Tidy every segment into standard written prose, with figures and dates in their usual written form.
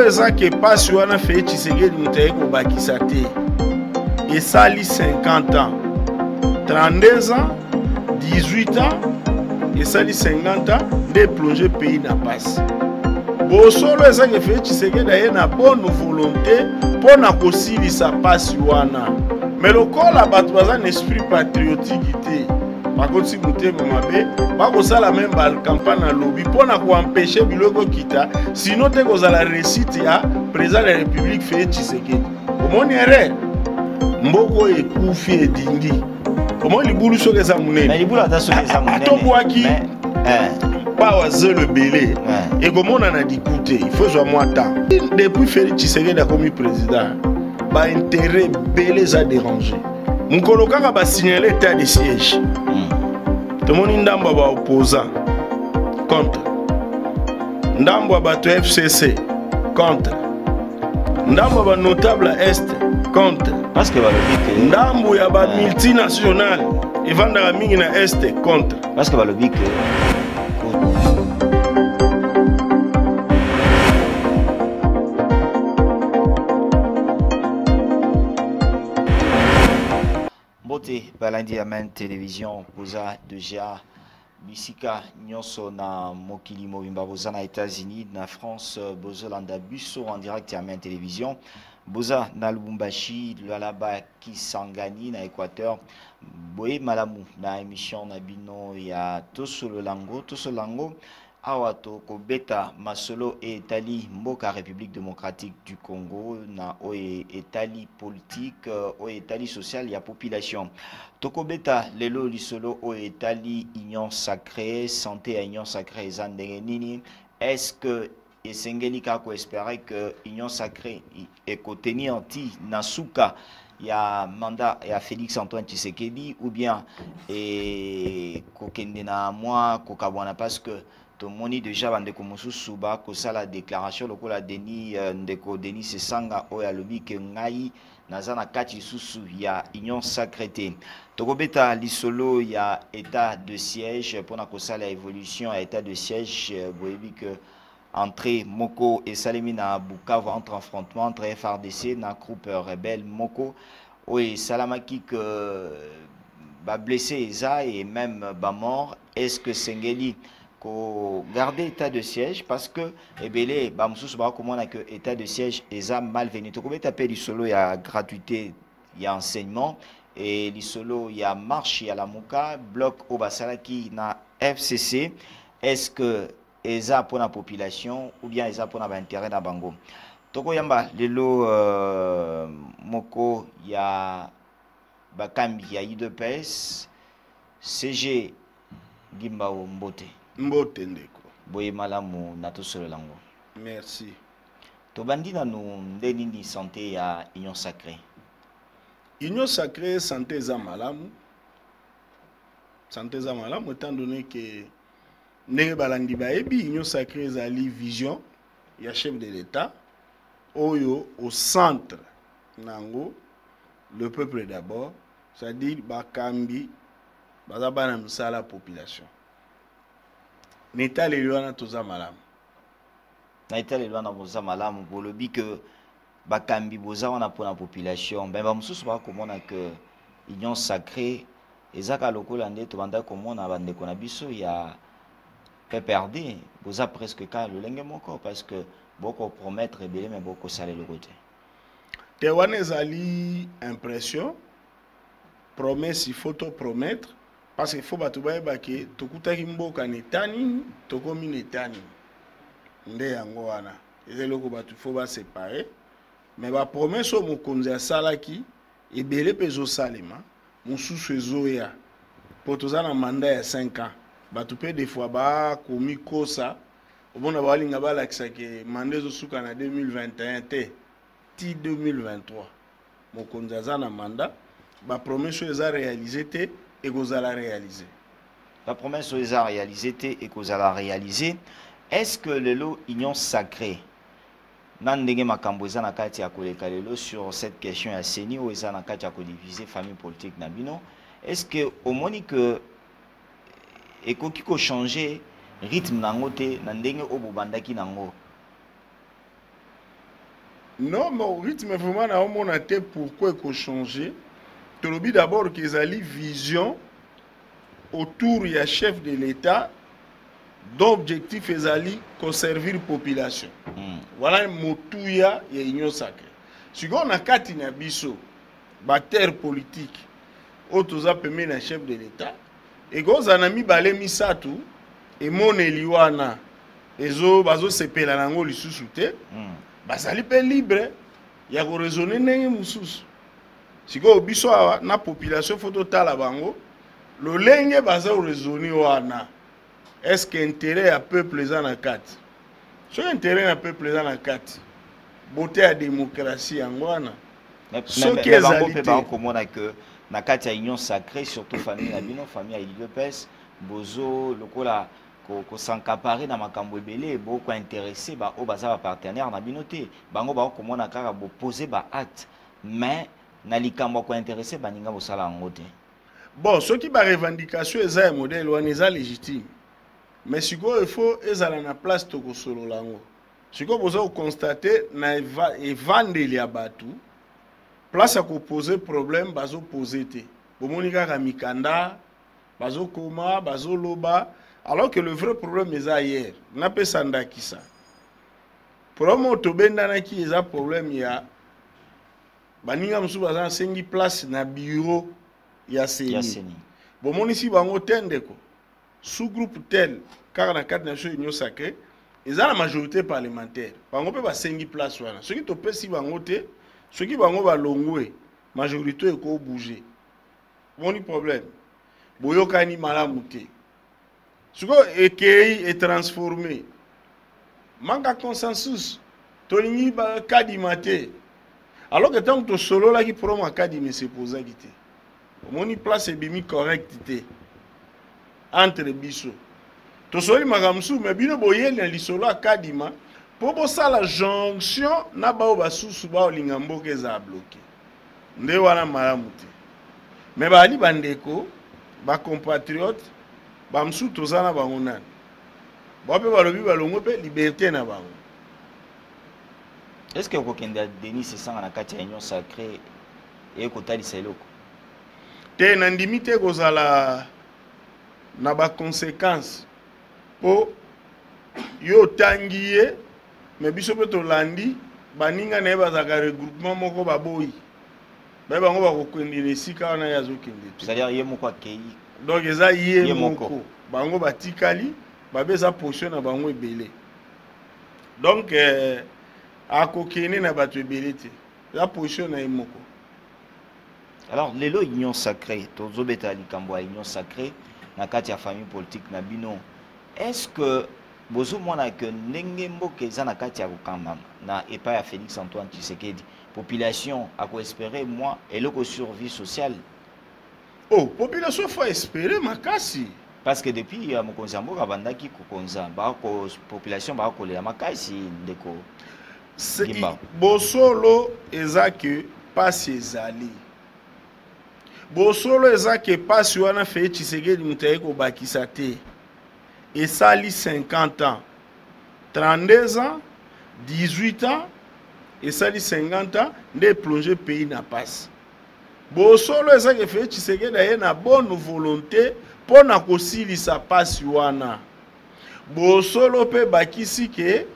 eza ke pasi wana Félix Tshisekedi mutaye kobakisa te esali 50 ans 32 ans 18 ans esali 50 ans de plonger pays na pasi bosolo eza ke Félix Tshisekedi aye na bonne volonté mpona kosilisa pasi wana mais lokola bato baza na esprit patriotique te bakoti motema mabe bakosala même campagne na lobby mpona koempêche biloko kita sino te kozala réussite ya président de la république Félix Tshisekedi omoni erreur mboko ekufi edingi omoni libulu soki eza monene tobwaki pawa zelo ebele ekomonana diku te il faut zwa mwa temps depuis Félix Tshisekedi akomi président baintérêt ebele eza déranger mokolo kaka basignale état de siège tomoni ndambo ya baopposant contre ndambo ya bato ya FCC contre ndambo ya banotable ya este contre ndambo ya bamultinational evandaka mingi na este contre parce que balobi ke balandi ya main télévision boza déjà bisika nyonso na mokili mobimba boza na États-Unis na France bozolanda biso en direct ya main télévision boza na Lubumbashi Lualaba Kisangani na Équateur boye malamu na émission na bino ya Tosololango awato kobeta masolo e etali mboka République démocratique du Congo na oye etali politique oye etali social ya population tokobeta lelo lisolo oye etali union sacrée santé à union sacrée ezandenge nini est-ce que esengeli kako espérer que union sacrée ekotenir ti nasuka ya mandat ya Félix Antoine Tshisekedi ou bien kokende na moi kokabwana parce que tomoni déjà bandeko mosusu bakosala déclaration lokola Denis ndeko Denis Sesanga oyo alobi ke ngai naza na kati lisusu ya union sacrée tokobeta lisolo ya état de siège mpona kosala évolution ya état de siège boyebi ke entrée moko esalemi na Bukavu entre affrontement entre FRDC na groupe rebelle moko oyo esalamaki ke bablessé eza et même bamort est-ce que sengeli garder état de siège parce que ebele ba mususu ba komona que état de siège eza malvenu to kobeta pe lisolo ya gratuité ya enseignement et lisolo ya marche ya la muka bloc au basalaki na FCC est-ce que eza pour la population ou bien eza pour na intérêt na bango toko yamba lelo moko ya bakambi ya UDPS CG Gimbao Mbote mbote ndeko boye malamu na Tosololango merci tobandi nanu ndenini santé ya union sacrée santé za malamu étant donné que ndenge balandi bayebi union sacrée ezali vision ya chef de l'état oyo au centre nango le peuple d'abord c'est-à-dire bakambi baza bana misala population Neta lelwana toza malamu. Na eta lelwana boza malamu bolobi que bakambi boza wana pour la population. Ben ba mususu ba komona que union sacrée ezaka lokola nde to banda komona bande kona biso ya PPRD boza presque ka lolenge moko parce que boko promettre ebele mais boko sale le côté. Te wana ezali impression promesse il faut to promettre. Parce qu'il faut que tu kutaki mboka netani tokomi netani nde yango wana ezelo ko batu faut ba séparer mais ba promesse mo konza salaki ebele pezo salema mususu ezoya potoza na mandat ya 5 ans batu pe des fois ba komi kosa obona balinga balakisa ke mandat zo suka na 2021 te ti 2023 mo konza za na mandat ba promesse eza réalisé te et que la réaliser. La promesse est réalisée et que la réaliser. Est-ce que le lot union sacrée nandenge makambo eza na kati ya koleka lelo sur cette question ya seni ou eza na kati ya diviser famille politique na bino est-ce que au moni que ekoki ko changer rythme nango te na ndenge obobandaki nango Non, mais au rythme vraiment na on a été pourquoi il changer. Tu le d'abord qu'ils allaient vision autour du chef de l'État dont l'objectif est d'aller conserver la population. Voilà motuya ya union sacrée. Si on a kati na biso bacteur politique otoza pemé na chef de l'État et goza na mibale misatu et moneli wana ezo bazo sepela nango lisusu te bazali pe libre ya ko raisonner ndenge mususu. Siko biso awa na population photo tala bango lolenge baza raisonner wana. Est-ce que intérêt à peuple eza na kati? Si intérêt à peuple eza na kati, beauté à démocratie yango wana. Ce qui est réalité komona que na kati ya union sacrée surtout famille na bino famille ya UDPS bozo lokola ko s'encaparer na makambo ebele beaucoup intéressé ba o baza ba partenaire na bino te bango ba komona kaka bo poser ba acte mais na likambo ko intéressé baninga bosala yango te. Bon, ce qui ba revendication eza modèle wana eza légitime. Mais si il faut ezala na place to ko solo lango. Si vous pouvez constater na evandeli ya batu place à poser problème bazo poser te. Bomoni kaka mikanda bazo koma bazo loba alors que le vrai problème est ailleurs. Na pesa ndakisa. Promo to benda na ki eza problème ya baninga musu baza sengi place na bureau ya seni. Bomoni si bango tendeko sous-groupe tel car na cadre national union sacrée ils ont la majorité parlementaire bango pe ba sengi place wana ceux qui to pesi bango te ceux qui bango ba longwe majorité ko bouger moni problème boyokani malamu te suko ekei et transformé manque consensus tolingi ba kadima te alors que tant to solo la ki promo kadima se posa kité moni place e bimi correct te entre biso tosoli makamsu mais bino boyeli na lisolo akadima po bosala jonction na bao basusu bao linga mboka eza bloqué nde wana malamu te mais bali bandeko ba compatriote bamsu tozana bango nani bape balobi balongo pe liberté na bango. Est-ce que kokenda Denis se sanga na kati ya union sacrée et kotalisa eloko te na ndimi te kozala na ba conséquences po yo tangiye mais biso pe to landi baninga na bazaka regroupement moko baboyi ba bango ba kokendela esika wana ya zokende c'est-à-dire ye moko akei donc eza ye moko bango batikali babeza position na bango ebele donc akokene na bato ebele te la position na ye moko. Alors lelo union sacrée tozobeta likambo ya union sacrée na kati ya famille politique na bino est-ce que bozo mona que ndenge mboka eza na kati ya kokamba na epa ya Félix Antoine Tshisekedi population a ko espérer moi eloko survie sociale? Oh, population faut espérer makasi parce que depuis mokonzi mboka bandaki kokonza ba ko population ba ko le makasi ndeko bosolo eza que passe ezali bosolo eza que passe wana fait Tshisekedi mutaye ko bakisa te et sali 50 ans 32 ans 18 ans et sali 50 ans de plonger pays na passe bosolo eza que fait Tshisekedi aye na bonne volonté pour na kosilisa passe wana bosolo pe bakisi ke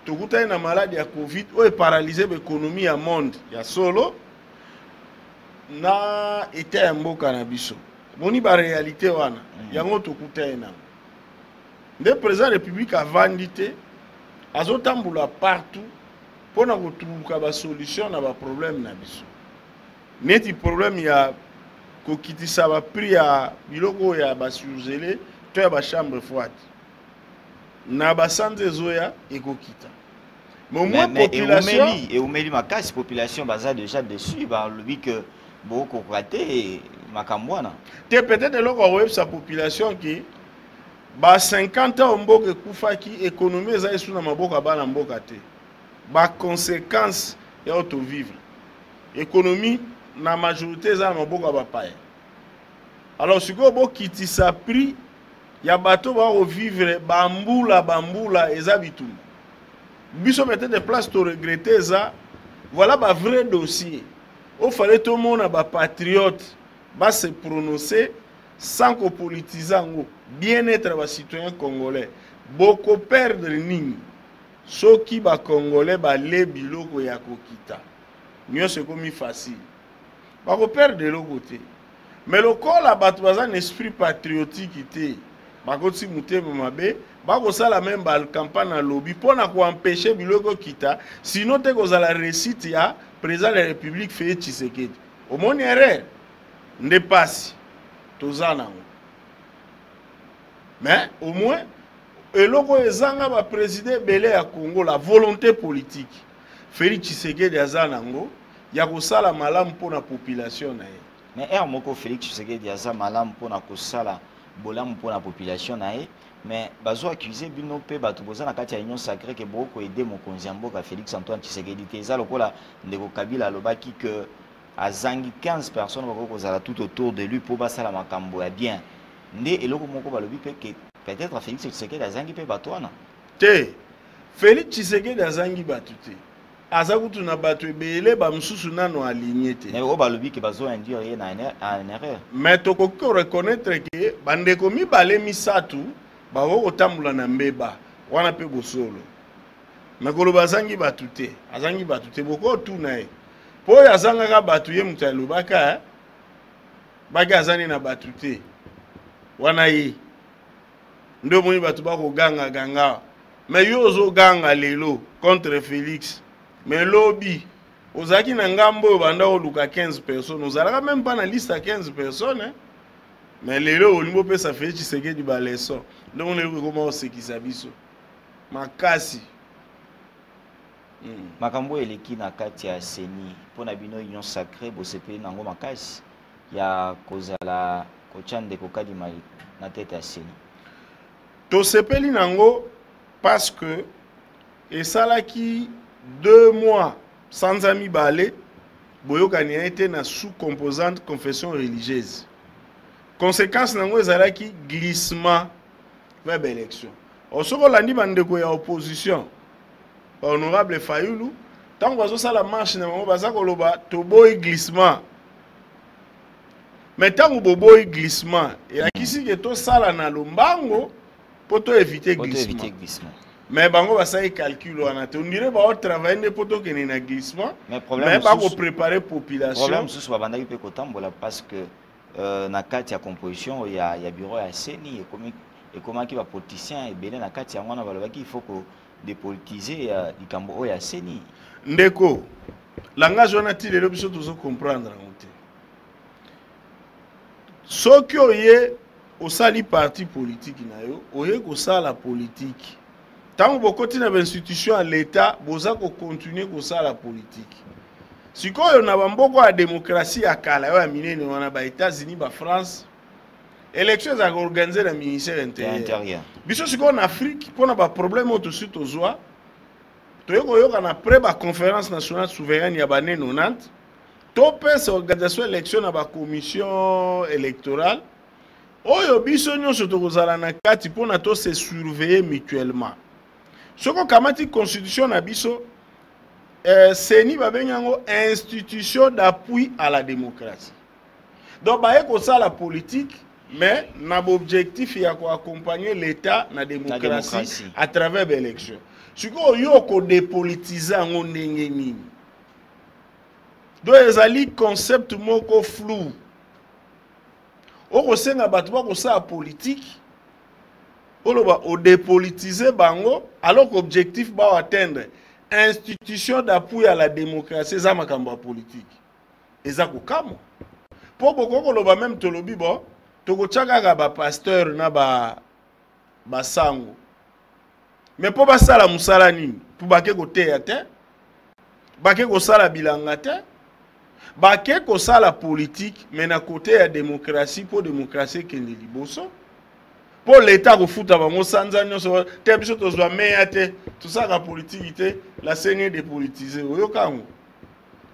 tokuta na maladie ya Covid o paralysé l'économie ya monde ya solo na été ya mboka na biso moni ba réalité wana yango tokuta na nde président république avandi te azotambula partout pona kotuluka ba solution na ba problème na biso neti problème ya kokitisa ba prix ya biloko ya ba surgelé to ya ba chambre froide na ba santé zoya ekokita mais population et omeli makasi population baza déjà dessus ba lobi que beaucoup raté makambwana te peut-être loko web sa population qui ba 50 ans mboka kufaki économie eza esu na maboka bana mboka te ba conséquences ya auto vivre économie na majorité za maboka ba paye alors siko bo kitisa prix ya bato ba vivre bambula eza bitumba biso peut-être des places to regretter ça voilà un vrai dossier. Il fallait tout le monde a patriote va se prononcer sans qu'on politise bien-être des citoyens congolais. Beaucoup perdre nini. Ceux qui ba congolais ba les biloko ya kokita. Mieux c'est comme facile. Bako perdre de l'autre côté. Mais le corps là batu un esprit patriotique était. Bako ti muté mabe, bako ça la même bal campagne à lobby pour na ko empêcher biloko kita, sinon te ko za la récite ya président de la République fait Tshisekedi. Au moins erreur ne passe tozana. Mais au moins eloko ezanga ba président belé ya Congo la volonté politique. Félix Tshisekedi azanango ya ko sala malamu pour la population na ye. Mais moko Félix Tshisekedi aza malamu pour na ko sala bolamu pour la population na ye. Mais bazo accusé bino pe bato boza na kati ya union sacrée que boko aider mokonzi ya mboka Félix Antoine Tshisekedi te eza lokola ndeko Kabila alobaki que azangi 15 personnes bako kozala tout autour de lui pour basala makambo ya bien nde eloko moko balobi pe que peut-être Félix Tshisekedi azangi pe bato wana te Félix Tshisekedi azangi bato te azakutu na bato ebele ba mususu nano aligné te mais balobi que bazo induire ye na erreur mais tokoki reconnaître que bandeko mibale misatu bako kotambola na mbeba wana pe bosolo mais koloba azangi bato te boko tuna ye po ya azangaka bato ye mutu alobaka baki azani na bato te wana ye nde omoni bato bakoganga ganga mais yo ozoganga lelo contre Félix mais lobi ozalaki na ngambo oyo banda oluka 15 personnes ozalaka même pas na liste ya 15 personnes mais lelo olingi opesa Félix Tshisekedi baleson nde omoni ekoma osekisa biso makasi makambo eleki na kati ya seni mpona bino union sacrée bosepeli nango makasi ya kozala kotya ndeko Kadima na tete ya seni tosepeli nango parce que esalaki 2 mois sans ami balé boyokani été na sous-composante confession religieuse. Conséquence nango ezalaki glissement vers l'élection. Osoko landi bandeko ya opposition honorable Fayulu tant bazo sala marche na bango baza koloba toboyi glissement. Mais tant boboyi glissement et akisi ke to sala na lombango pour to éviter glissement. Mais bango basai calcul wana te on dirait ba travailler pour to kene na glissement mais ba ko préparer population. Problème sous babandaki pe kotambola parce que na kati ya composition ya bureau ya seni et comment qui va politicien et belé na kati ya ngwana balobaki il faut que dépolitiser likambo ya seni ndeko langage wana ti lelo biso tozo comprendre ngote soki oye osali parti politique na yo oye ko sala politique tant bokoti na institution à l'état boza ko continuer ko sala politique sikoyo na bamboko ya démocratie ya kala yo ya minene wana ba États-Unis ba France élection za organiser na ministère intérieur biso sikoyo na Afrique pona ba problème auto suite ozwa toyeko yoka na pré ba conférence nationale souveraine ya ba 90 to pesa organisation élection na ba commission électorale oyo biso nyonso tokozala na kati pona to se surveiller mutuellement soko kamati constitution na biso seni babenyango institution d'appui à la démocratie donc baye ko sala politique mais na objectif ya ko accompagner l'état na démocratie à travers l'élection siko yo ko dépolitiser ngo ndenge nini do ezali concept moko flou oko senga bato ba ko sala politique oloba o dépolitiser bango alors qu'objectif ba atteindre institution d'appui à la démocratie za makambo politique eza ko kamo po boko loba même tolobi bo toko tchaka ba pasteur na ba sango mais po ba sala musala nini po bake ko teya te bake ko sala bilanga te bake ko sala politique mais na côté ya démocratie po démocratie kende liboso pour l'état ko futa bango sanza nyonso te biso tozwa meya te tout ça la politique te la seigneur dépolitiser oyokango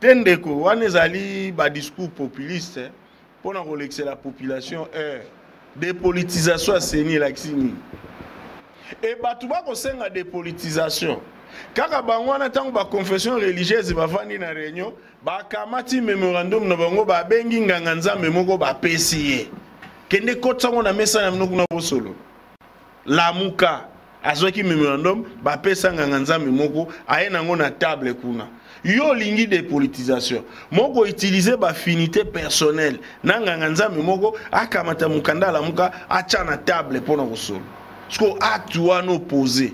tendeko wana ezali ba discours populiste pour na relaxer la population dépolitisation à seigneur l'axini et batu ba ko senga dépolitisation kaka bango wana tango ba confession religieuse bavandi na réunion bakamati memorandum na bango babengi nganga nzambe moko bapesi ye kende kotsango na mesa na mnoku na bosolo lamuka azwaki memorandum bapesa nganga nzambe moko aye nango na table kuna yo lingi de politisation moko utiliser ba finité personnelle na nganga nzambe moko akamata mukanda lamuka acha na table pona bosolo sko acte wana opposé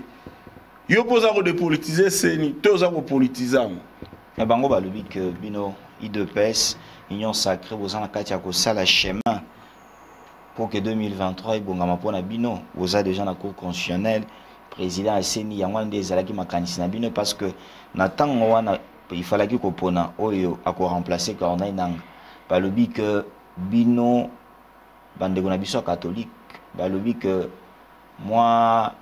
yo poza ko dépolitiser seni toza ko politiser mo mais bango balobi que bino IDPS union sacrée bozana kati ya ko sala chemin pour que 2023 ibongama pona bino boza déjà na cour constitutionnelle président aseni yango nde ezalaki makanisi na bino parce que na tango wana il fallait que kopona oyo ako remplacer Corneille Nangaa balobi que bino bandeko na biso catholique balobi que moi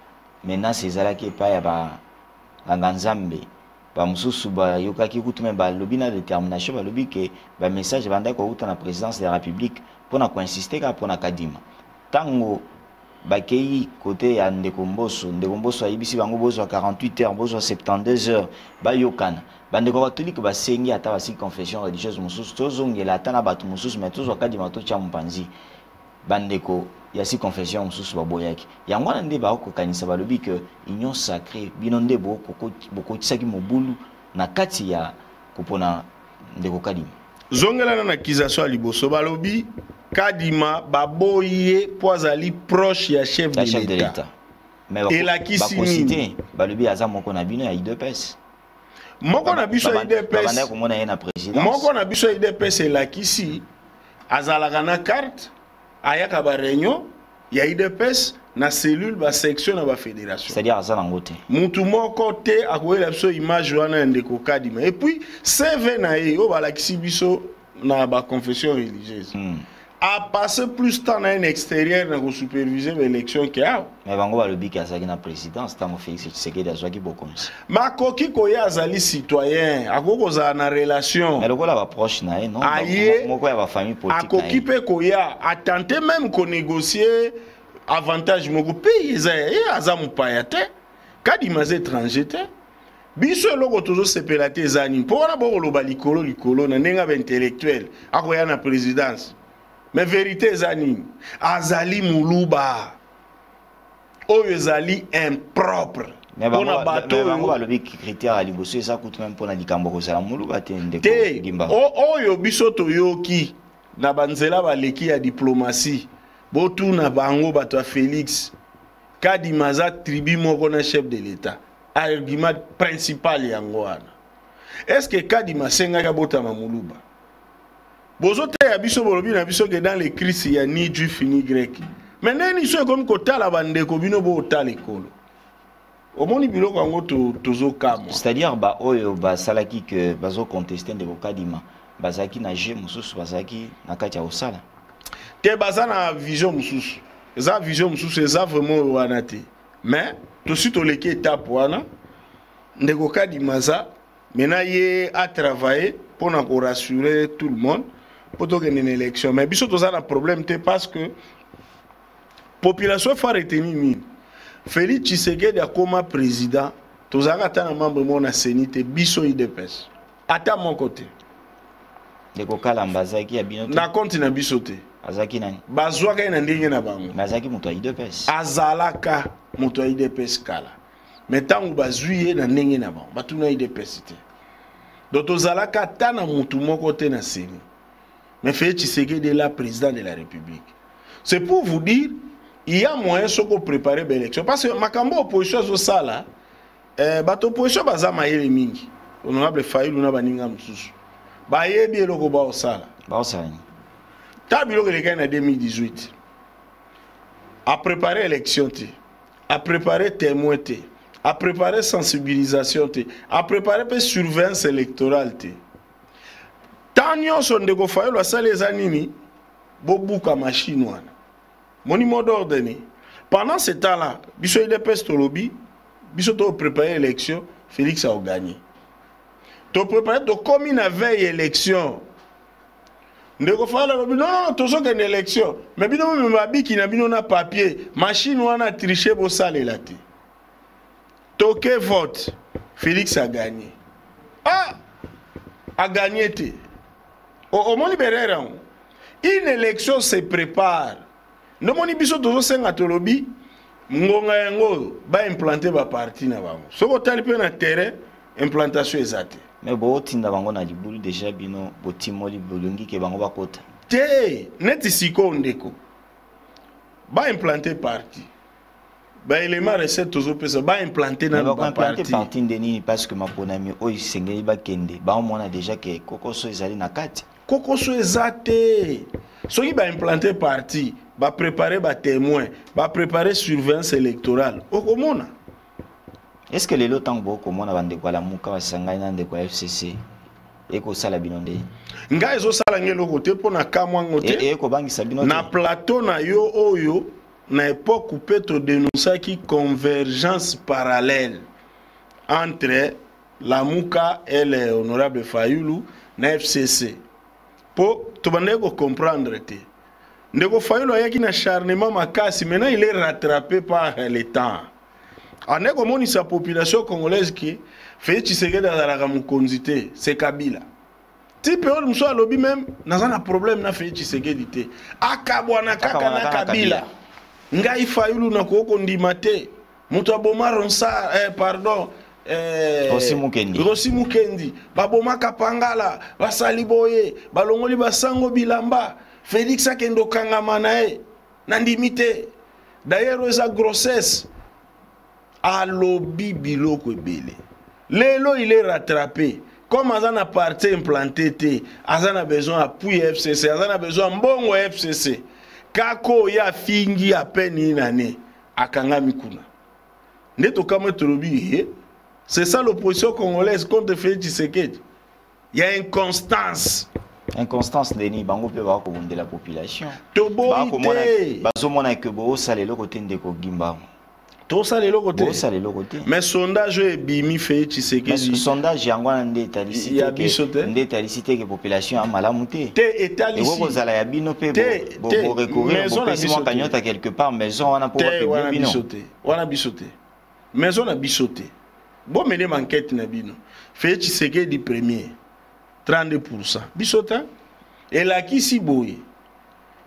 maintenant ezalaki pa ya ba nganzambe ba mususu ba yokaki kutume balobi na détermination balobi que ba message banda ko uta na présidence de la République pona ko insister ka pona kadima tango bakei côté ya ndeko mboso ayibisi bango bozo 48 heures bozo 72 heures bayokana bandeko catholique basengi ata basi confession religieuse mususu tozongela ata na batu mususu mais tozo kadima to cha mpanzi bandeko ya si confession mususu baboyaki yango na nde bakokanisa balobi que union sacrée bino nde boko tsaki mobulu na kati ya kopona ndeko kadima zongela na accusation liboso balobi Kadima baboye poazali proche ya chef de l'État. Mais bakosite balobi aza moko na bino ya IDPS. Moko na biso ya IDPS. Moko na biso ya IDPS elakisi azalaka na carte ayaka ba réunion ya IDPS na cellule ba section na ba fédération. C'est-à-dire aza nango te. Mutu moko te akoyela biso image wana ndeko Kadima. Et puis CV na ye o balakisi biso na ba confession religieuse. A passer plus de temps à l'extérieur pour superviser l'élection qu'il y a. Mais bango balobi ki azaki na présidence tango Félix Tshisekedi azwaki bokonzi. Ma koki koya azali citoyen, akoko za na relation. Mais lokola ba proche na non moko ya ba famille politique. Akoki pe koya a tenté même ko négocier avantage moko pays za azamu payate. Kadima za étranger te. Biso loko tozo sepelate zani. Pona boko loba likolo na nenga ba intellectuel. Akoya na présidence. Mais vérité zani azali muluba oyo ezali impropre pona bato bango balobi critère ali boso esa kutu même pona likambo ko sala muluba te ndeko gimba oyo biso toyoki na banzela baleki ya diplomatie botu na bango bato ya Félix Kadima za tribu moko na chef de l'État argument principal yango wana est-ce que Kadima senga ka botama muluba bozote ya biso bolobi na biso que dans les crises il y a ni juif ni grec. Maintenant ni so comme kota la bande ko bino bo tala ekolo. Omoni biloko ngo tozo kama. C'est-à-dire ba oyo ba salaki que bazo contester ndeko Kadima. Bazaki na je mususu bazaki na kati ya osala. Te bazana vision mususu. Eza vision mususu eza vraiment wana te. Mais to suite leki étape wana ndeko Kadima za maintenant ye a travaillé pour rassurer tout le monde. Pour une élection. Mais biso toza na problème parce que population faut retenir ni Félix Tshisekedi comme président toza ata na membre mon na sénité biso IDPS ata mon côté de kokala mbazaki ya bino na compte na biso te azaki nani bazwaka na ndenge na bango mazaki muto IDPS azalaka muto IDPS kala mais tangu bazwiye na ndenge na bango batuna IDPS te donc tozalaka ata na mutu moko te na sénité. Mais Félix Tshisekedi est la président de la République. C'est pour vous dire, il y a moyen de préparer l'élection. Parce que Makambo opposition au sala, opposition baza maïle mingi. Honorable Faïl ou Nabaninga Moussous. Baye bien le roba au sala. Ba osala. Tabilo que les gars en 2018. A préparer l'élection, a préparer témoin, a préparer sensibilisation, a préparer surveillance électorale. Tanyo son de gofayo la salle les anini bobuka machine wana moni mot d'ordre. Pendant ce temps-là biso IDPS tolobi biso to préparer l'élection Félix a gagné to préparer to comme une veille élection de gofayo la non tozo que une élection mais bino me mabiki na bino na papier machine wana tricher bo salle la te toke vote Félix a gagné. Ah, a gagné. Au moins libéré. Une élection se prépare. No moni biso tozo senga tolobi ngonga yango ba implanter ba parti na bango. Soko tali pe na terrain implantation ezate. Mais bo tinda bango na libulu déjà bino bo timoli bolungi ke bango bakota. Te neti siko ndeko. Ba implanter parti. Ba élément recette tozo pesa ba implanter na ba parti. Parti ndeni parce que ma ponami o isengeli ba kende. Ba mona déjà ke kokoso ezali na kati. Kokoso ezate. Soki ba implanter parti, ba préparer ba témoin, ba préparer surveillance électorale. Okomona. Est-ce que les lots tango komona bande kwa la muka wasanga na ndeko FCC eko sala binonde? Nga ezo sala ngelo kote pona kamwa ngote. Eko bangi sabino na plateau na yo oyo na époque où Petro dénonçait qui convergence parallèle entre la muka et le honorable Fayulu na FCC. Po to bande ko comprendre te. Ndeko Fayulu ayaki na charnement makasi, maintenant il est rattrapé par le temps. Aneko moni sa population congolaise qui fait Tshisekedi azalaka mokonzi te, c'est Kabila. Ti peol mso alobi même nazana problème na fait Tshisekedi te. Akabwana kaka na Kabila. Ngai Fayulu na koko ndima te. Muto aboma ronsa pardon Rossi Mukendi baboma kapangala basali boye balongoli basango bilamba Félix akendo kangama na e na ndimite. D'ailleurs eza grossesse alobi biloko ebele. Lelo il est rattrapé. Comme Azana parti implanté te, Azana besoin appui FCC, Azana besoin mbongo FCC. Kako ya fingi à peine une année akanga mikuna. Neto kama tolobi, c'est ça l'opposition congolaise contre Félix Tshisekedi. Il y a inconstance. Inconstance deni bango pe ba ko bonde la population. Tobo ite. Bazo mona ke bo salelo kote ndeko gimba. Tout ça les côté. Mais sondage est bimi fait Tshisekedi. Mais sondage yangwana ndetalicité que population a malamuté. Te etali. Et vous allez ya bino pe bo recourir bo pesimo kanyota quelque part maison wana pour wana bisoté. Wana bisoté. Maison na bisoté. Bon mener enquête na bino. Fait Tshisekedi premier 32%. Bisota. Et là qui si boye.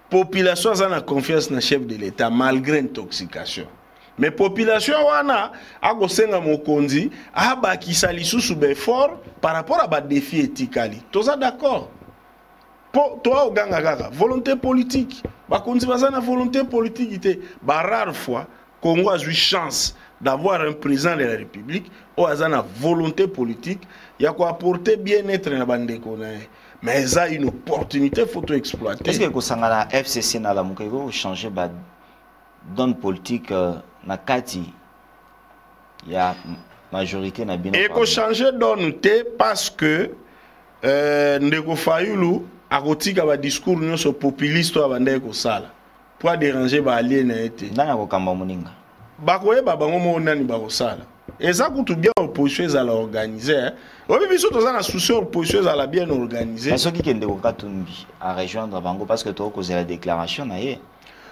Population a na confiance na chef de l'État malgré intoxication. Mais population wana ako senga mokonzi abakisa lisusu be fort par rapport à ba défi éthique. Toza d'accord. Po toi oganga kaka volonté politique. Bakonzi bazana volonté politique ité. Ba rare fois Congo a eu chance d'avoir un président de la République ou azana volonté politique ya ko apporter bien-être na bandeko na. Mais ça une opportunité faut exploiter. Est-ce que ko sangala FCC na la mukego changer ba donne politique na kati ya majorité na bino. Et ko changer donne te parce que ndeko Fayulu akotika ba discours nyonso populiste wa bande ko sala pour déranger ba allié na été. Ndana ko kamba muninga. Bakoyeba bango mo nani ba ko sala. Et ça coûte bien opposition à l'organiser. Obi biso toza na souci opposition à la bien organiser. Parce que kende ko katumbi à rejoindre bango parce que to ko la déclaration na ye.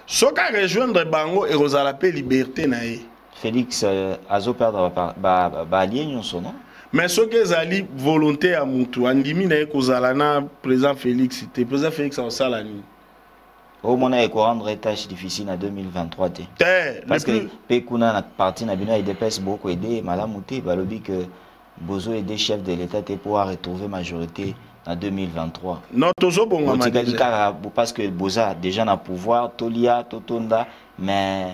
Ce qu'a rejoindre Bango et Rosalapé liberté nae. Félix azo perdre ba allié nyonso non? Mais ce que zali volonté à mutu andimi na ekozalana président Félix te président Félix a salani. Au mona eko rendre tâche difficile en 2023 te. Parce que pekuna na parti na bino IDPS beaucoup aider malamuté balobi que bozo aider chef de l'État te pouvoir retrouver majorité en 2023. Non, toujours bon parce que Boza déjà na pouvoir, Tolia, Totonda, mais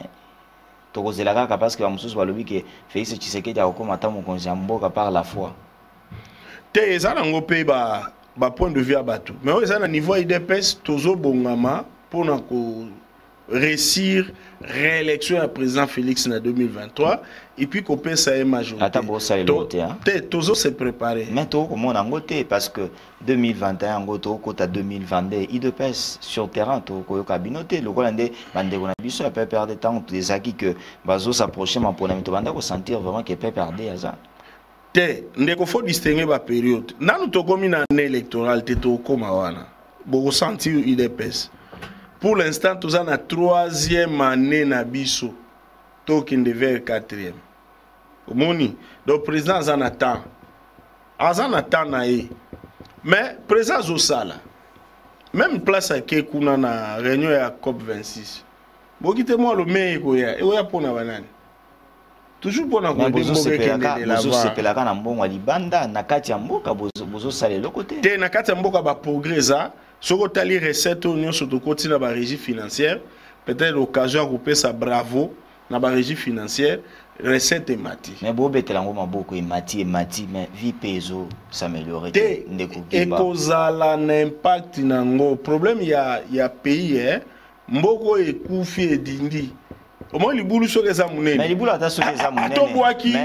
Tokozelaka parce que Amoussous Balobi que Félix Tshisekedi a rekomata mon konjamboka par la foi. Te ça nango pe ba point de vue à bateau. Mais ça na niveau IDPS toujours bongama pour na ko réussir réélection à président Félix en 2023 et puis qu'on peut ça majorité. Attends, ça est toujours se préparer. Mais tout comment on a parce que 2021 on a 2022 il de pèse sur terrain tout au cabinoté le Hollandais bande on a biso a pas perdre temps des acquis que bazo s'approcher mais pour nous bande sentir vraiment qu'il peut perdre ça. Te ndeko faut distinguer ba période. Nanu to komi na année électorale te to koma wana. Bo sentir il de pèse. Pour l'instant, nous sommes en 3e année na biso. Tokende vers 4e. Omoni. Donc président Azanatan. Azanatan nae. Mais président Zosala. Même place à Kekuna na réunion à COP 26. Bokite-moi le meilleur koya. Et oya pona banane. Toujours pour nous bozo sepelaka na mbongo libanda na kati ya mboka bozo sale le côté. Te na kati ya mboka ba progresa. Soko tali recette union surtout côté na ba régie financière. Peut-être l'occasion de couper ça bravo na ba régie financière. Recette et mati. Mais bo betela ngoma boko et mati mais vie peso s'améliorer ndeko kiba. Et kozala n'impact nango. Problème il y a pays hein. Mboko e kufi e dindi. Au moins libulu soke za munene. Mais libulu ata soke za munene. To boaki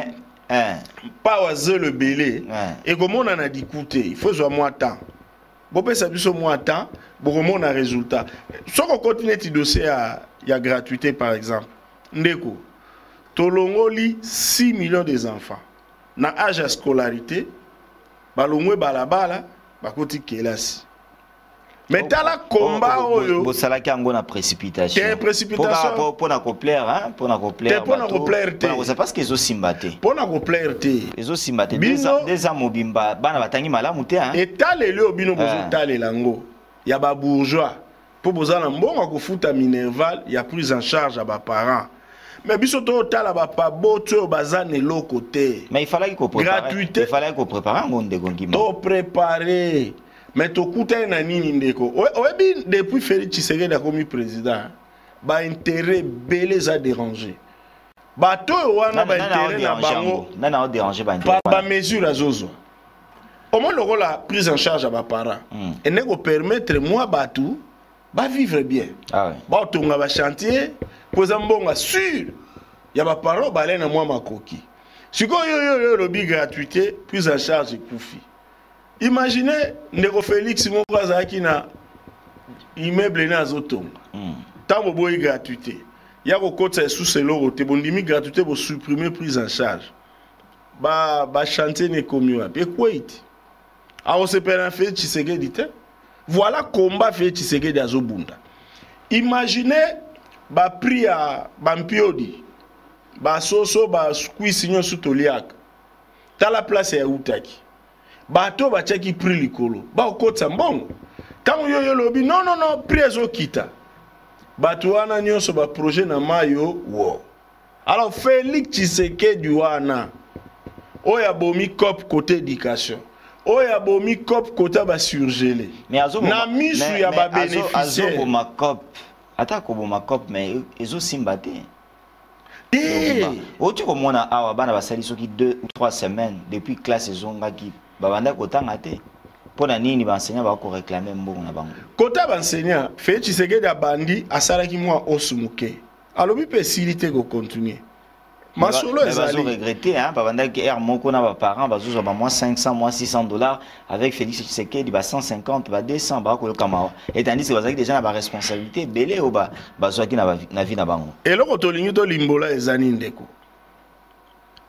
pas waze le belé. Et comme on en a discuté, il faut soit moins temps. Bo pe sa biso moins temps, bo comme on a résultat. So qu'on continue ti dossier il y a gratuité par exemple. Ndeko tolongoli 6 millions des enfants na âge à scolarité balongwe balabala bakoti kelasi. Mais t'as la combat oyo bosalaki yango na précipitation. Quelle précipitation pour na plaire hein, pour na plaire. Pour na plaire te. C'est parce qu'ils ont simbaté. Pour na plaire te. Ils ont simbaté des mobimba bana batangi malamu te hein. Et t'as les leo bino bozo tale lango. Ya ba bourgeois. Pour bozala mbongo ko futa minerval, ya prise en charge à ba parents. Mais biso to tala ba pa boto bazane lo côté. Mais il fallait qu'on prépare. Gratuité. Il fallait qu'on prépare un de gongima. To préparer. Mais to kuta na nini ndeko. Oyebi depuis Félix Tshisekedi a commis président. Ba intérêt belé za déranger. Ba to wana ba intérêt na bango. Nana déranger ba intérêt. Ba mesure azozo. Au moins le la prise en charge à ba parents. Et ne ko permettre moi batu ba vivre bien. Ah ouais. Ba tonga ba chantier. Poza mbonga sûr ya ba parents balé na moi makoki. Siko yo lobby gratuité prise en charge koufi. Imaginez Ndeko Félix Mokazaki na immeuble na zotonga. Tant boy gratuité. Ya ko kota sous selo te bondimi gratuité pour supprimer prise en charge. Ba chantier ne komi wa. Et quoi it? A on se perd en fait Tshisekedi te. Voilà combat fait Tshisekedi azobunda. Imaginez ba prix à bampiodi. Ba soso ba squeeze nyo sutoliak. Ta la place ya utaki. Bato ba tchaki prix likolo. Ba okotsa mbongo. Tango yo lobi non prix ezo kita. Bato wana nyonso ba projet na mayo wo. Alors Félix Tshisekedi wana oya bomi cop côté éducation. Oya bomi cop côté ba surgelé. Mais azo na misu ya ba bénéficiaire. Azo boma cop. Ata ko boma cop mais ezo simbate. Tu comprends awa bana basali soki 2 ou 3 semaines depuis classe ezongaki babanda kotanga te. Pona nini ba enseignant ba ko réclamer mbongo na bango. Kota ba enseignant fait Tshisekedi abandi asalaki mwa osumuke. Alobi pe silité ko continuer. Masolo ezali regretter hein babanda ki er moko na ba parents bazuza ba moins 500 moins 600 dollars avec Félix Tshisekedi ba 150 ba 200 ba ko kama et tandis que bazaki déjà na ba responsabilité belé o ba bazwaki na vie na bango. Et loko to lingi to limbola ezani ndeko.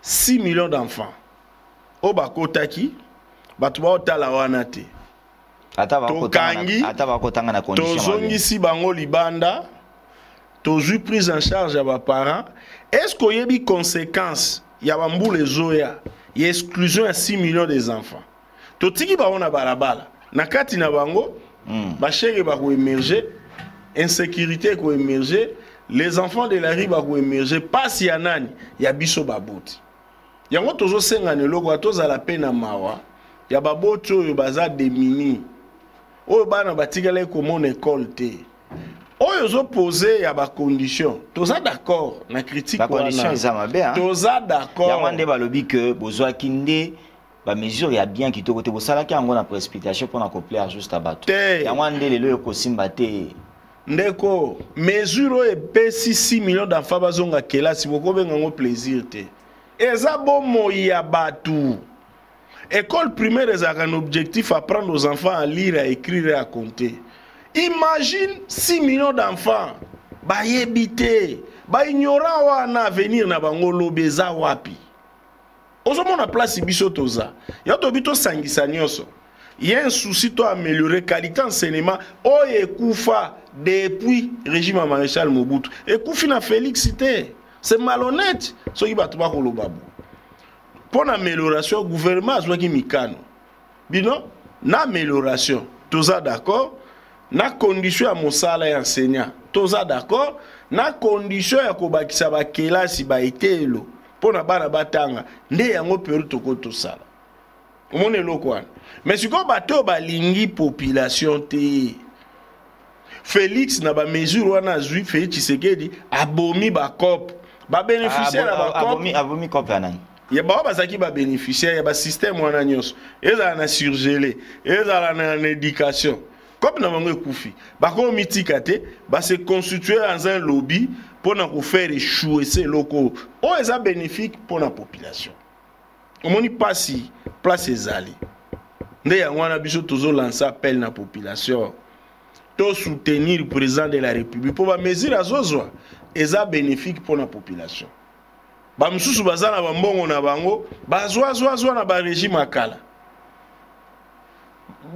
6 millions d'enfants. O ba kotaki batu ba otala wana te. Ata ba kotanga na condition. Tozongisi bango libanda. Tozu prise en charge à vos parents. Est-ce qu'il y a des conséquences? Il y a des zoya. Il y a exclusion à 6 millions des enfants. Totiki ba ona balabala. Nakati na bango, ba chéri ba ko émerger, insécurité ko émerger, les enfants de la rue ba ko émerger, pas si yanani, ya biso baboti. Yango tozo senga ne logo toza la pena mawa. Ya baboto yo baza démini. O bana batigale ko mon école te. Oyo zo poser ya ba condition. Toza d'accord na critique ba condition ezama be hein. Toza d'accord. Ya wande ba lobi que bozwa kinde ba mesure ya bien kitoko te bosala ki yango na précipitation pour na coupler juste à bato. Ya wande lelo ko simba te. Ndeko mesure e pesi 6 millions d'enfants bazonga kelasi boko benga ngo plaisir te. Eza bomo ya batu. École primaire est un objectif apprendre aux enfants à lire, à écrire et à compter. Imagine 6 millions d'enfants. Ba yebite, ba ignorant wana venir na bango lobeza wapi. Ozo mona place biso toza. Ya to bito sangisa nyoso. Il y a un souci to améliorer qualité enseignement o ekufa depuis régime maréchal Mobutu. Ekufi na Félix Cité. C'est malhonnête ce qui ba to ba ko lobabu. pour l'amélioration gouvernement azwaki mikano bino na amélioration toza d'accord na condition ya mosala ya enseignant toza d'accord na condition ya kobakisa ba kelasi ba etelo pour na bana batanga nde yango peru toko tosala omone eloko wana mais siko bato balingi population te Félix na ba mesure wana azwi Félix Tshisekedi abomi ba cop ba bénéficiaire ba cop abomi cop anani ya ba bazaki ba bénéficiaire ya ba système wana nyos ezala na surgelé ezala na éducation comme na bango ekufi ba ko mitika te ba se constituer dans un lobby pour na ko faire échouer ces locaux o eza bénéfique pour la population omoni pasi place ezali nde yango wana biso tozo lancer appel na population to soutenir le président de la République pour ba mesure azozwa eza bénéfique pour la population ba msusu bazana ba mbongo na bango bazwa na ba régime akala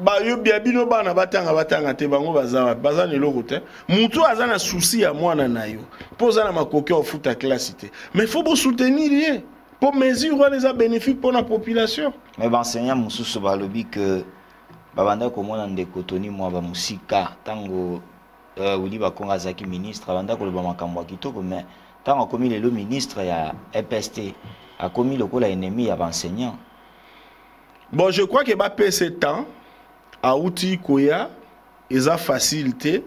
ba yo biabino bana batanga te bango bazana eloko te mutu azana souci ya mwana na yo poza na makoki ofuta classe te mais faut soutenir ye pour mesure les bénéfiques pour la population mais enseignant mususu balobi que babanda komona ndeko Tony mwa ba musika tango Willy Bakonga zaki ministre banda koloba makambo kitoko mais tango komi le ministre ya EPST a commis le kola ennemi ya enseignant. Bon, je crois que ba PC temps a outil koya eza facilité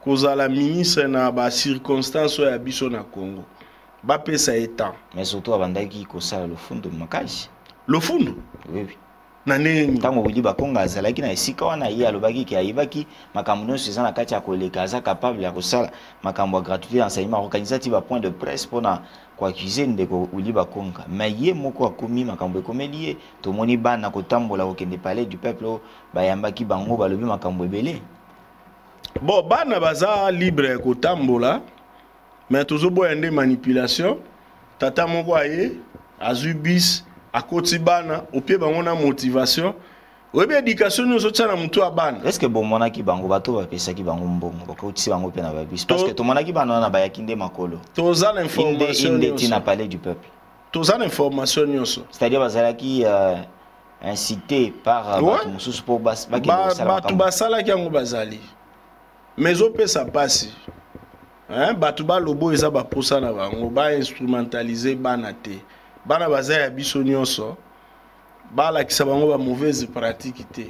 koza la ministre na ba circonstance ya biso na Congo. Ba pesa etant mais surtout abandaki ko sala le fond de makaji. Le fond? Oui oui. Tango Willy Bakonga azalaki na esika wana ye alobaki ke ayibaki makambo nyonso eza na kati ya koleka aza capable ya kosala makambo ya gratuité enseignement organisatif ba point de presse mpona koaccuser ndeko Willy Bakonga mais ye moko akomi makambo ekomeli ye tomoni bana kotambola kokende palais du peuple bayambaki bango balobi makambo ebele. Bon, bana baza libre kotambola mais tozoboya nde manipulation tata moko aye azubis à côté bana au pied bango na motivation ou bien éducation nous autres na mutu abana est-ce que bon mona ki bango bato ba pesa ki bango mbongo ba côté bango pe na ba bis parce que to mona ki bana na ba yakinde makolo toza l'information inde na parler du peuple toza l'information nyonso c'est-à-dire bazala ki incité par bato mususu pour bato basala ki yango bazali mais au pesa pasi hein bato ba lobo eza ba posa na bango ba instrumentaliser bana te bana bazaya biso nyonso bala ki sabango ba mauvaise pratique te.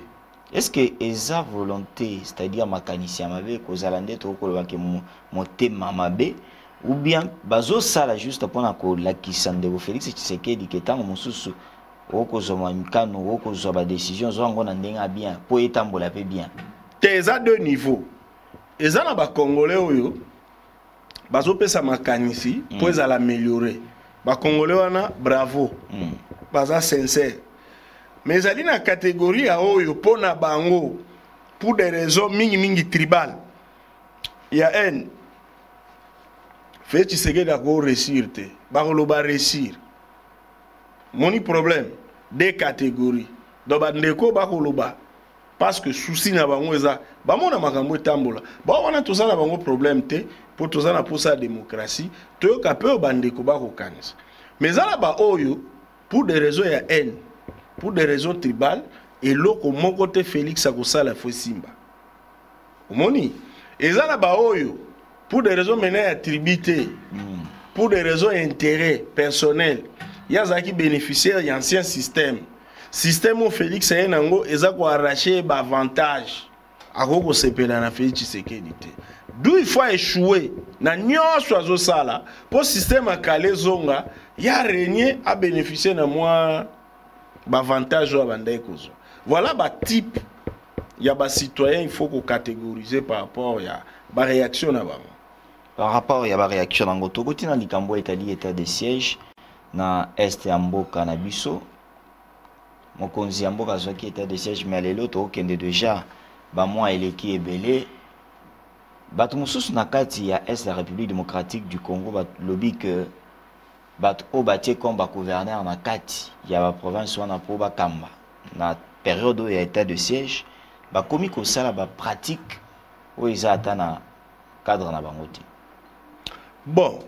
Est-ce que eza volonté c'est-à-dire makanisi mabe kozala nde to koloba ke motema mabe ou bien bazo sala juste pona ko lakisa ndeko Félix Tshisekedi ke tango mususu okozoma mikano okozwa ba décision zongo na ndenga bien po etambola pe bien te eza deux niveaux eza na ba congolais oyo bazo pesa makanisi po eza l'améliorer ba congolais wana bravo baza sincère mais ali na catégorie ya oyo pona bango pour des raisons mingi tribal ya haine fait Tshisekedi ko réussir te ba koloba réussir moni problème des catégories donc ba ndeko ba koloba parce que souci na bango eza ba mona makambo etambola ba wana toza na bango problème te pour toza na posa démocratie to ka pe bandeko ba ko kanisa mais ala ba oyo pour des raisons ya haine pour des raisons tribales et loko mon côté Félix akosala fo simba omoni ezala ba oyo pour des raisons menées à tribité pour des raisons intérêt personnel yazaki bénéficiaire de ancien système où Félix Ayenango eza ko arracher ba avantage akoko sepela na Félix Tshisekedi te d'où il faut échouer na nyonso azosala pour système akale zonga ya régner à bénéficier na moi ba avantage wa bandai kozo voilà ba type ya ba citoyen il faut ko catégoriser par rapport ya ba réaction na bango par rapport ya ba réaction na ngoto kotina likambo etali état de siège na est ya mboka na biso mokonzi ya mboka azwaki état de siège mais lelo to okende déjà ba mois eleki ebele bato mosusu na kati ya est la République démocratique du Congo balobi que bato o batie comme ba gouverneur na kati ya ba province wana po bakamba na période ya état de siège bakomi kosala ba pratique oyo eza ata na cadre na bango te. Bon,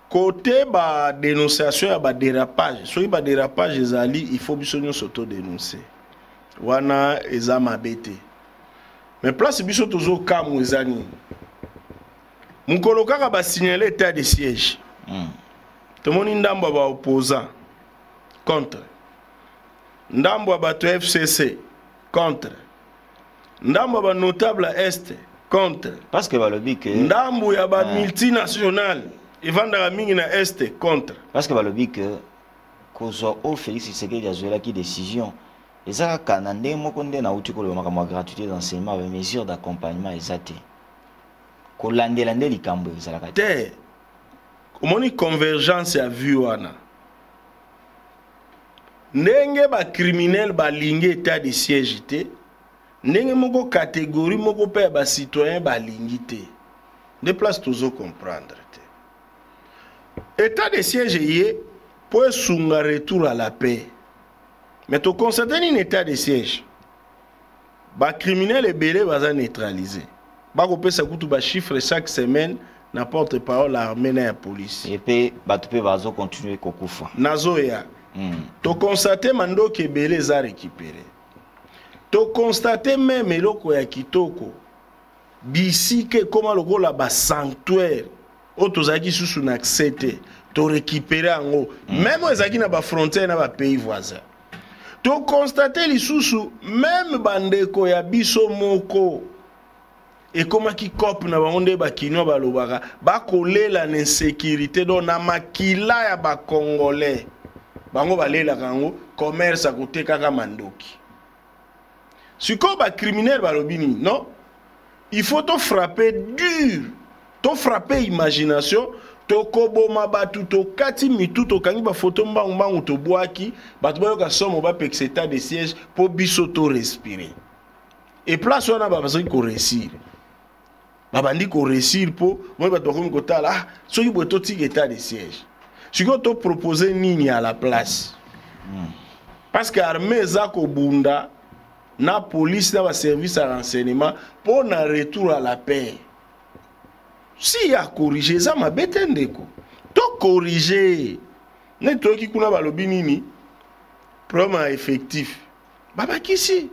côté ba dénonciation ya ba dérapage soki ba dérapage ezali il faut biso nyonso to dénoncer wana eza mabete mais place biso tozo kamu eza nini mukolo kaka ba signaler état de siège tomoni ndambo ba opposant contre ndambo ba to FCC contre ndambo ba notable à est contre parce que balobi que ndambo ya ba multinational evandaka mingi na est contre parce que balobi que kozwa o Félix Tshisekedi azwelaki décision ezaka kana ndenge moko nde na uti koloba makambo ya gratuité d'enseignement ba mesure d'accompagnement eza te kolandela nde likambo ezalaka te omoni convergence ya vue wana ndenge ba criminel balingi état de siège te ndenge moko catégorie moko pe ba citoyen balingi te de place tozo comprendre te état de siège yé pour sunga retour à la paix mais to constater un état de siège ba criminel ebele baza neutralisé ba ko pesa kutu ba chiffre chaque semaine na porte-parole l'armée na la police et puis bato pe bazo continuer kokufa nazo ya to constater mandoki ebele za récupérer to constater même eloko ya kitoko bisike koma lokola ba sanctuaire otozaki susu na accepter to récupérer ango même ezaki na ba frontière na ba pays voisins to constater lisusu même bandeko ya biso moko ekomaki cop na bango nde bakino balobaka bakolela na insécurité donc na makila ya ba congolais bango balelaka yango commerce à côté kaka mandoki siko ba criminel balobi nini non il faut te frapper dur to frapper imagination to koboma batu to kati mitu to kangi ba photo mbangu mbangu to boaki batu bayoka somo ba pekse état de siège pour biso to respirer et place wana ba bazaki ko réussir babandi ko réussir po moi batu bakomi kotala ah soki boto tika état de siège siko to proposer nini à la place parce que armée za ko bunda na police na ba service à renseignement pour na retour à la paix si ya corriger ça ma bête ndeko to corriger ne to ki kuna balobi nini problème effectif baba kisi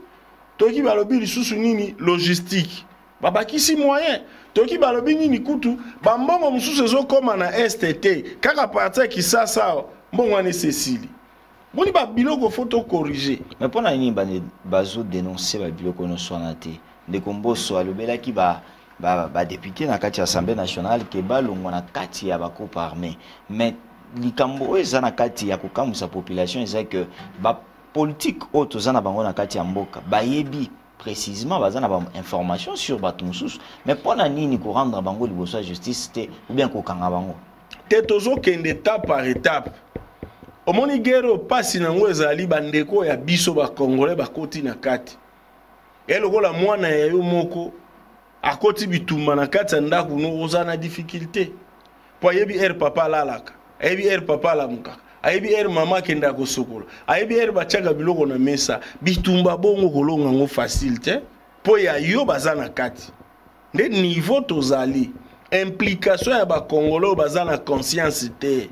to ki balobi lisusu nini logistique baba kisi moyen to ki balobi nini kutu bambongo mususu ezo koma na STT kaka partir ki sasa mbongo ne Cécile boni ba biloko photo corriger mais pona nini bazo dénoncer ba biloko no sonate ndeko mboso alobela ki ba député na kati ya Assemblée nationale ke balongo na kati ya ba groupe armé mais likambo eza na kati ya kokamusa population eza que ba politique auto za na bango na kati ya mboka bayebi précisément baza na ba information sur bato mususu mais pona nini ko rendre bango liboso ya justice te ou bien ko kanga bango te tozo kende étape par étape omoni guerre pasi nango ezali bandeko ya biso ba congolais bakoti na kati elokola mwana ya yo moko akoti bitumba na kati ya ndako no oza na difficulté po yebi papa lalaka yebi papa lamuka ayebi mama kenda kosokola ayebi bachaka biloko na mesa bitumba bongo kolonga ngo facile te po ya yo baza na kati nde niveau tozali implication ya ba congolais baza na conscience te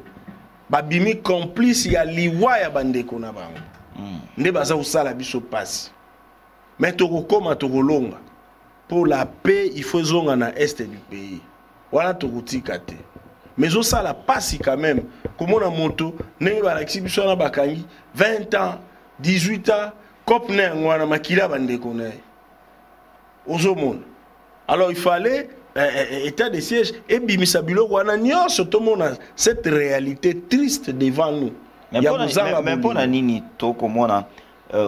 babimi complice ya liwa ya bandeko na bango nde baza usala biso pasi mais tokokoma tokolonga pour la paix il faut zonga na est du pays voilà tokotika te mais ça la passe quand même comme on a moto ndenge balakisi biso na bakangi 20 ans 18 ans cop na ngwana makila bandeko na ozomona alors il fallait état de siège et bimisa biloko wana nyonso tomona cette réalité triste devant nous mais pona nini tokomona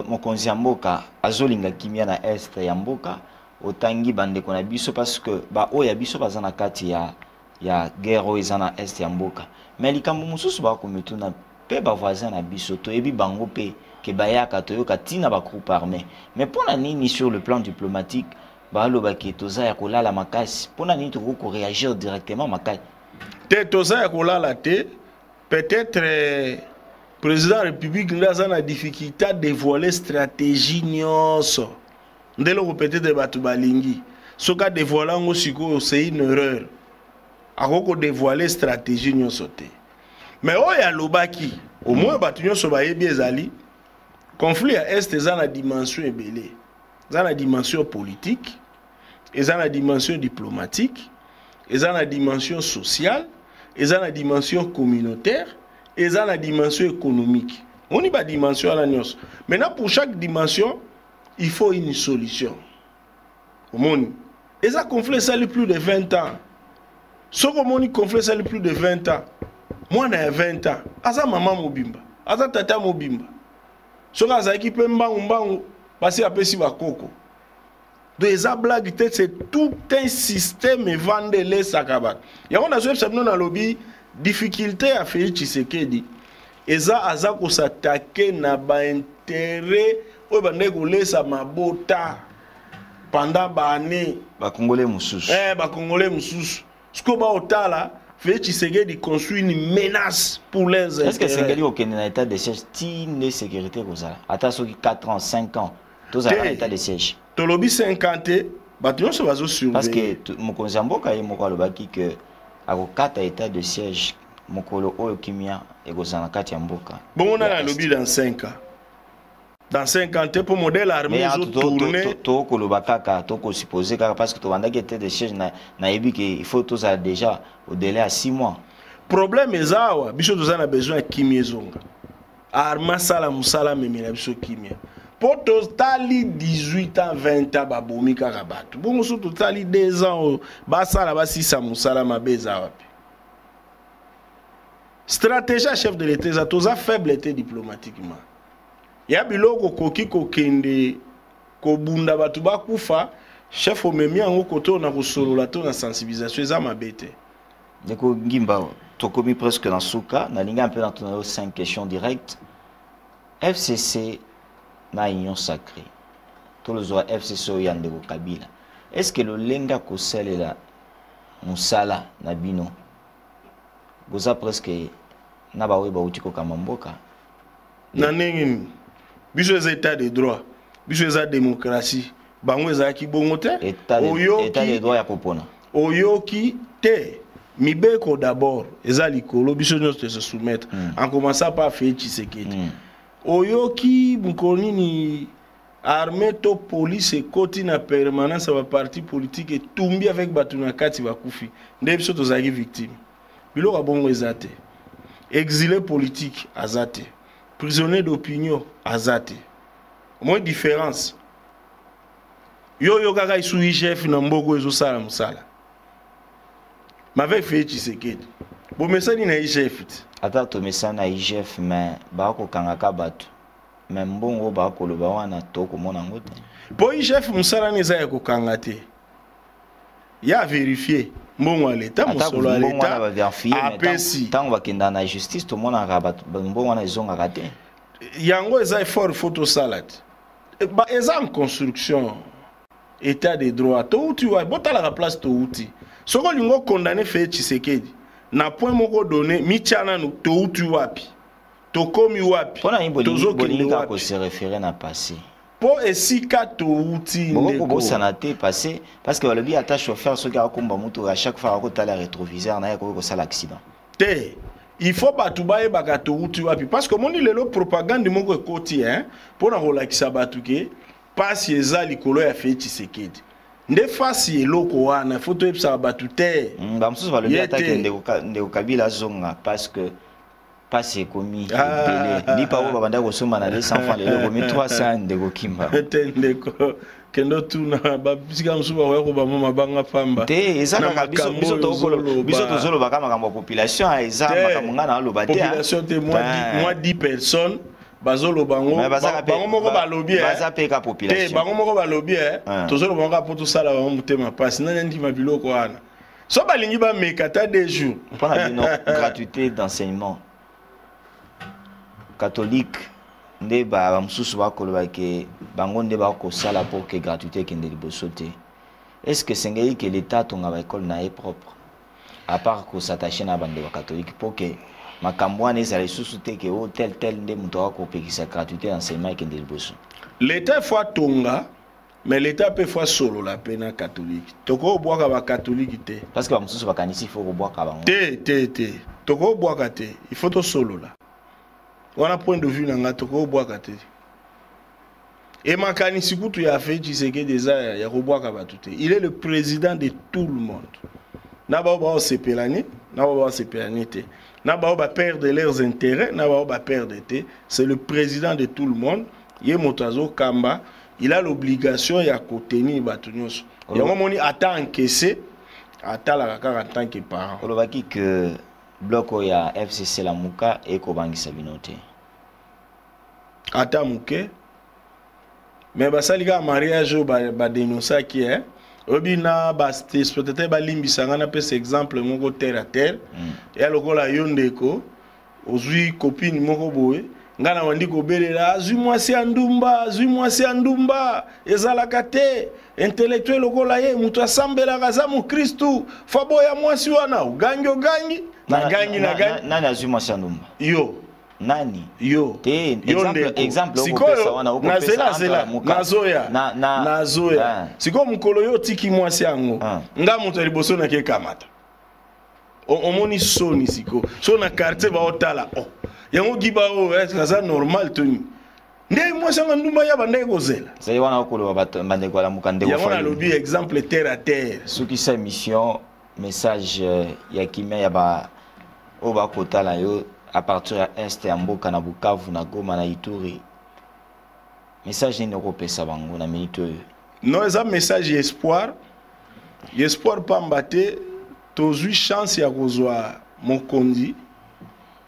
mokonzi ya mboka azolinga kimia na est ya mboka otangi bandeko na biso parce que ba oya biso baza na kati ya guerre eza na est ya mboka mais likambo mususu ba komituna pe ba voisin na biso to ebi bango pe ke bayaka toyoka tina ba groupe armé mais pona nini sur le plan diplomatique ba loba ke toza ya kolala makasi pona nini to ko réagir directement makasi te toza ya kolala te peut-être président république ndaza na difficulté à dévoiler stratégie nyonso ndelo peut-être batu balingi soka dévoiler ngo siko c'est une erreur akoko dévoiler stratégie nyonso te. Mais oyo alobaki au moins bato nyonso bayebi ezali conflit ya est eza na dimension ebele. Eza na dimension politique, eza na dimension diplomatique, eza na dimension sociale, eza na dimension communautaire, eza na dimension économique. On y ba dimension à la nyonso. Maintenant pour chaque dimension, il faut une solution. Au monde, eza conflit ça plus de 20 ans. Ce que conflit ça plus de 20 ans. Moi na 20 ans, asa maman mobimba, asa tata mobimba. Ce que asa qui peut mbangu passer à pesi bakoko. Donc eza blague tête c'est tout un système vendre les sakabat. Ya on a joué ça dans lobby difficulté à faire Tshisekedi. Eza aza ko s'attaquer na ba intérêt o bande ko lesa mabota pendant ba année ba congolais mususu. Ba congolais mususu. Ce que ba otala fait Tshisekedi construit une menace pour les intérêts. Est-ce que Tshisekedi au Kenya état de siège tine sécurité comme ça? Ata soki 4 ans, 5 ans, tous à état de siège. Tolobi 50 bâtiment se bazo surveiller. Parce que mokonzi mboka ye moko alobaki que akokata état de siège mokolo oyo kimia ekozana kati ya mboka. Bon on a la lobby dans 5 ans. Dans 50 pour modèle armé zo tourner to koloba kaka to ko supposer kaka parce que to bandaki état de siège na yebi que il faut tous ça déjà au délai à 6 mois. Problème ezawa biso tozana besoin kimia zonga. Arma sala musala memela biso kimia. Pour totali 18 ans 20 ans babomi kaka bato. Bon so totali 2 ans basala basisa musala mabeza wapi. Stratégie chef de l'État toza faiblesse diplomatiquement. Ya biloko koki kokende ko bunda batu bakufa chef omemi yango koto na kosolola to na sensibilisation eza mabete. Ndeko Ngimba to komi presque dans souka na linga un peu dans ton 5 questions directes. FCC na union sacrée. Tous les autres FCC o yandeko Kabila. Est-ce que le lenga ko salela musala na bino goza presque na bawe ba utiko kamamboka na nengini biso eza état de droit biso eza démocratie bango eza ki bongo te état de droit ya kopona oyoki te mibeko d'abord eza likolo biso nyonso se soumettre en commençant par Félix Tshisekedi oyoki bukonini armée to police ekoti na permanence ba parti politique et tumbi avec batu na kati bakufi nde biso tozaki victime biloko bongo eza te exilé politique azate prisonnier d'opinion azate moins différence yo kaka isu chef na mbogo ezo sala musala m'avait fait Tshisekedi bo mesani na chef ata to mesana IGF mais ba ko kangaka bato mais mbongo ba ko loba wana to ko mona ngote bo chef musala neza ya ko kangate ya vérifier mbongo l'État musolo à l'État apesi tant va kenda na justice to mona rabat mbongo na zonga raté yango eza effort photo salade ba eza en construction état de droit to tu wa botala la place to uti soko lingo condamné fait Tshisekedi na point moko donné michana no to tu wapi to komi wapi tozo bolinga ko se référer na passé po esika to uti ndeko bo sanate passé parce que le bi ata chauffeur so ka komba moto à chaque fois ko tala rétroviseur na ko sala accident te il faut batu baye bakato uti wapi parce que moni lelo propagande moko ekoti pour na kolakisa batu ke pasi eza likolo ya fait Tshisekedi nde fasi eloko wana photo epsa batu te ba msusu ba le bi ata ndeko Kabila zonga parce que passe komi belé ni pa wo banda ko soma na 200 francs lelo komi 300 ndeko Kimba ndeko kendo tuna ba bisika msuba wa ko ba mama banga pamba te ezaka ka biso to zolo baka makambo population eza makambo ngana lo bate population te moi 10 personnes bazolo bango moko ba lobby baza peka population te bango moko ba lobby to zolo bango poto sala ba mutema passe nani ndi mabiloko wana so balingi ba mekata des jours pour la gratuité d'enseignement catholique nde ba msusu ba koloba ke bango nde ba ko sala pour que gratuité kende liboso te. Est-ce que sengeli que l'état tonga ba école na est propre à part ko s'attacher na bande ba catholique pour que makambo wana ezali susu te ke tel nde muto ko pekisa gratuité enseignement kende liboso. L'état fois tonga mais l'état peut faire solo la peine catholique. Toko boire ba catholique té. Parce que ba mususu ba kanisi il faut boire ka bango. Té. Toko boire té. Il faut to solo là. On a point de vue nanga toko boire té. Et makanisi kutu ya fait Tshisekedi déjà ya ko boire ka ba tout. Il est le président de tout le monde. Na ba ba se pelani, na ba se pelani té. Na ba ba perdre leurs intérêts, na ba perdre té. C'est le président de tout le monde. Yé motazo kamba. Il a l'obligation de tenir Batunios. Il y a un moment où il a encaissé, en tant que parent. On va dire que le bloc ya FCC la Mouka et Kobangi Sabinote. Attends, Mouké. Mais ça, les mariage, va dénoncer qui est. Obina, peut-être, Balimbi Sangana, peut exemple, mon terre à terre. Et alors, la Yondeko, aujourd'hui, copine, mon boy. Ngana wandiko belela azui-moi si andumba ezalaka te intellectuel lokola ye mutu asambelaka za mu Kristu faboya mwasi wana ugangi na gangi nani azui-moi si andumba yo nani yo te exemple sikoyo nazoya sikoyo mukolo yo tiki mwasi yango nga mutu liboso na ke kamata omoni soni siko so na quartier ba otala yango giba o est normal tenu ndé moi sanga ndumba ya bande kozela c'est wana okolo bande kwa la mukande ko fa lobby exemple terre à terre ce qui sa mission message ya kimia ya ba o ba kotala yo à partir ya est ya mboka na Bukavu na Goma na Ituri message ni ko pesa bango na minute non eza message espoir pambate tozui chance ya kozwa mokonzi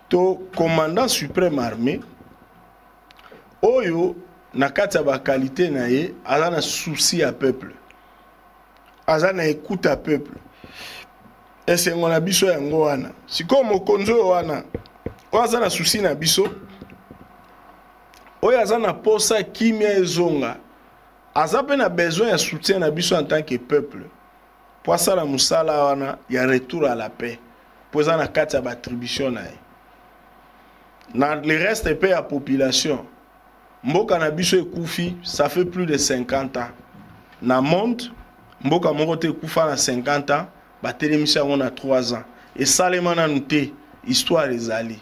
to commandant suprême armée oyo na kati ya ba qualité na ye aza na souci à peuple aza na écoute à peuple esengo na biso yango wana sikoyo mokonzi oyo wana oyo aza na souci na biso oyo aza na posa kimia ezonga aza pe na besoin ya soutien na biso en tant que peuple po asala mosala wana ya retour à la paix po eza na kati ya baattribution na ye na le reste pe ya population mboka na biso ekufi ça fait plus de 50 ans na monde mboka moko te ekufa na 50 ans batelemisa yango na 3 ans esalema nanu te histoire ezali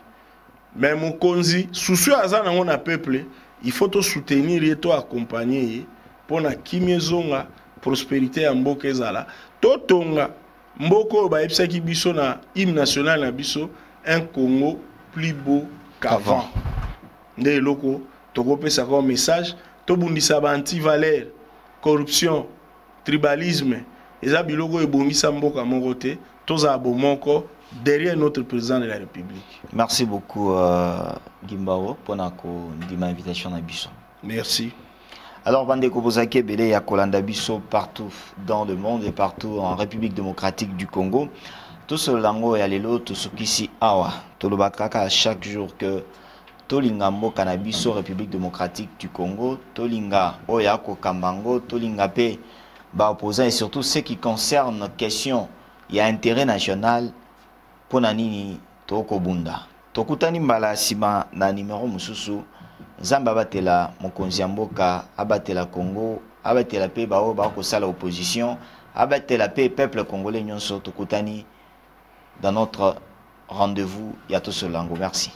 mais mokonzi susu aza nango na peuple il faut to soutenir ye to accompagner ye mpona kimia ezonga prospérité ya mboka ezala totonga mboka oyo bayebisaki biso na hymne national na biso un Congo plus beau qu'avant. Nde eloko tokopesa ko message tobundisa ba anti-valeur, corruption, tribalisme, eza biloko ebongisa mboka moko te, toza bomoko derrière notre président de la République. Merci beaucoup Gimbaro pour l'invitation à biso. Merci. Alors, Bande Kobozake Bele ya Kolanda Biso partout dans le monde et partout en République démocratique du Congo. Tout ce lango ya lelo tout ce qui si awa tolobakaka chaque jour que tolinga mboka na biso République démocratique du Congo, tolinga oya ko kambango, tolinga pe ba opposants et surtout ce qui concerne question ya intérêt national pour nini toko bunda. Tokutani mbala sima na numéro mususu Zamba batela mokonzi ya mboka abatela Congo abatela pe bao ba ko sala opposition abatela pe peuple congolais nyonso tokutani dans notre rendez-vous Yato Solango. Merci.